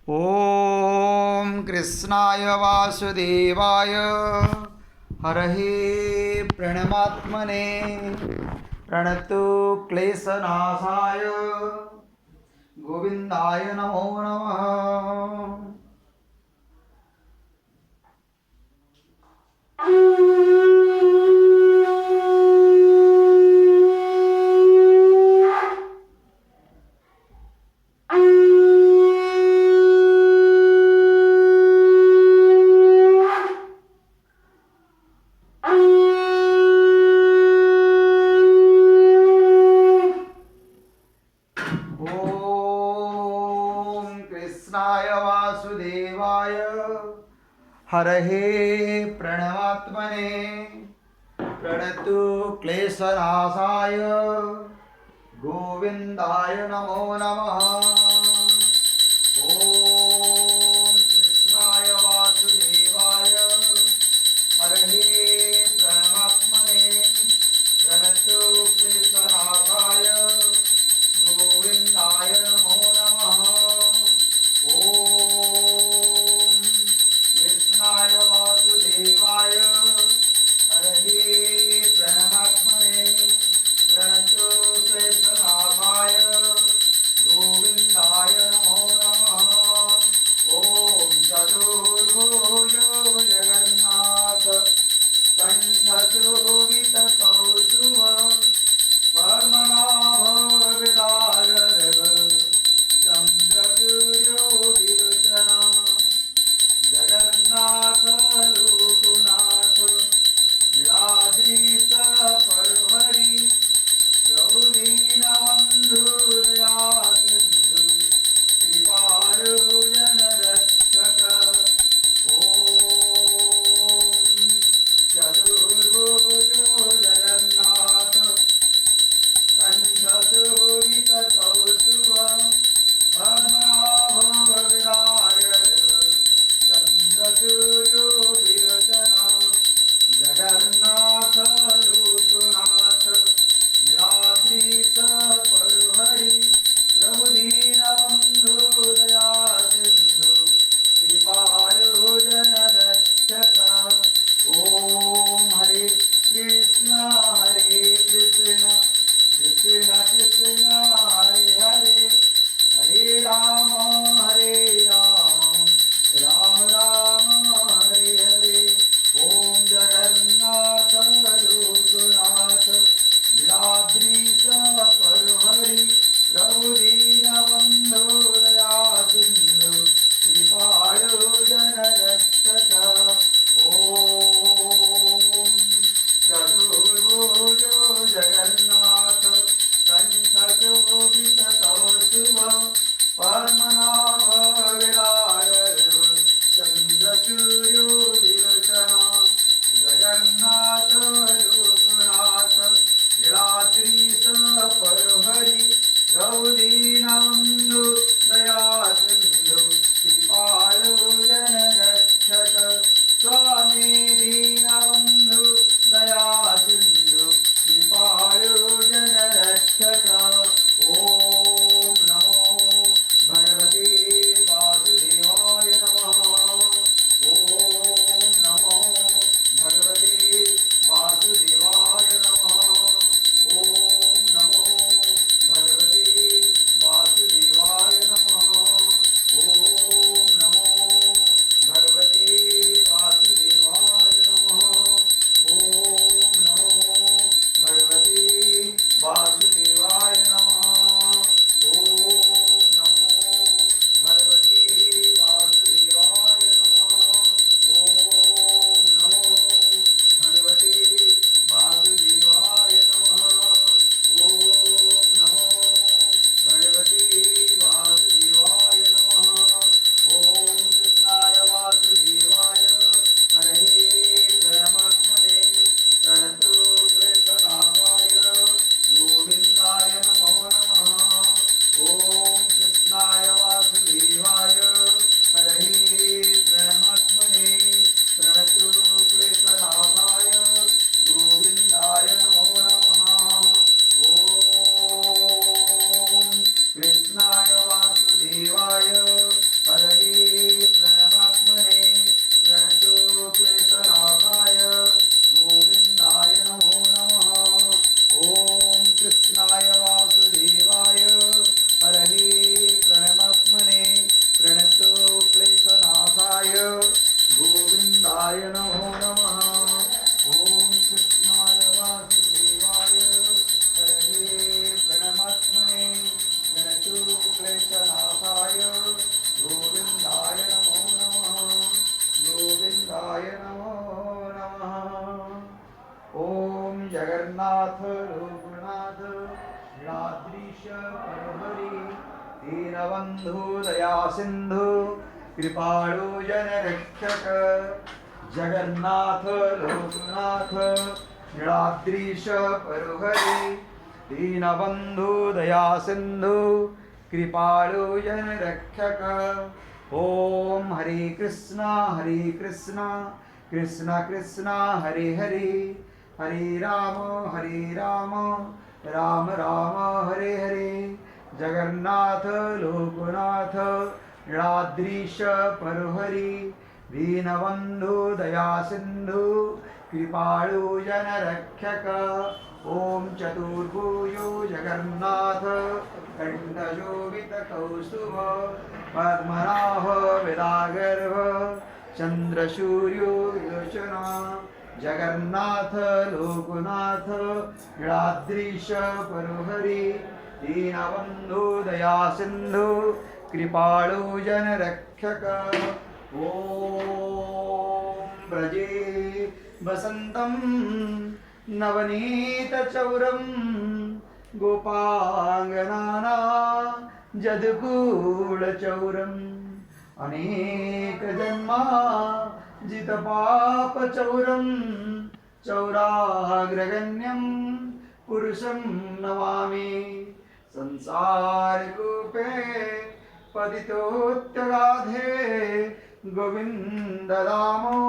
ओम कृष्णाय वासुदेवाय हरहे प्रणमात्मने प्रणतु क्लेशनाशाय गोविंदाय नमो नमः। कृष्णाय वासुदेवाय हरहे प्रणवात्मने प्रणतु क्लेशनाशाय गोविंदाय नमो नमः। ओम कृष्णाय वासुदेवाय हरहे प्रणवात्मने प्रणतु क्लेशनाशाय गोविंदाय नमो नमः। ओम कृष्णाय वासुदेवाय हरहे प्रणवात्मने प्रणतु क्लेशनाशाय गोविंदाय जगन्नाथ लोकनाथ नीलाद्रीश परहरी दीनबंधु दया सिंधु कृपाळु जनरक्षक जगन्नाथ लोकनाथ नीलाद्रीश परहरी दीनबंधु दया सिंधु कृपाळु जनरक्षक ओम हरे कृष्णा कृष्ण कृष्ण हरे हरे हरे राम राम राम हरे हरे जगन्नाथ लोकनाथ नीलाद्रीश परहरी दीनबंधु दया सिंधु कृपाळु जनरक्षक ओम चतुर्भुजो जगन्नाथ कंठशोभित कौस्तुभ पद्मनाभ विदागर्भ चंद्रसूर्यो योचना जगन्नाथ लोकनाथ नीलाद्रीश परहरी दीनबंधु दया सिंधु कृपाळु जनरक्षक ओम ब्रजे वसंतं नवनीतचौरं गोपांगनाना जदकूलचौरम् अनेकजन्मा जितपापचौरं चौराग्रगण्यं पुरुषं नमामि संसारकूपे पतितोत्यगाधे गोविन्द दामो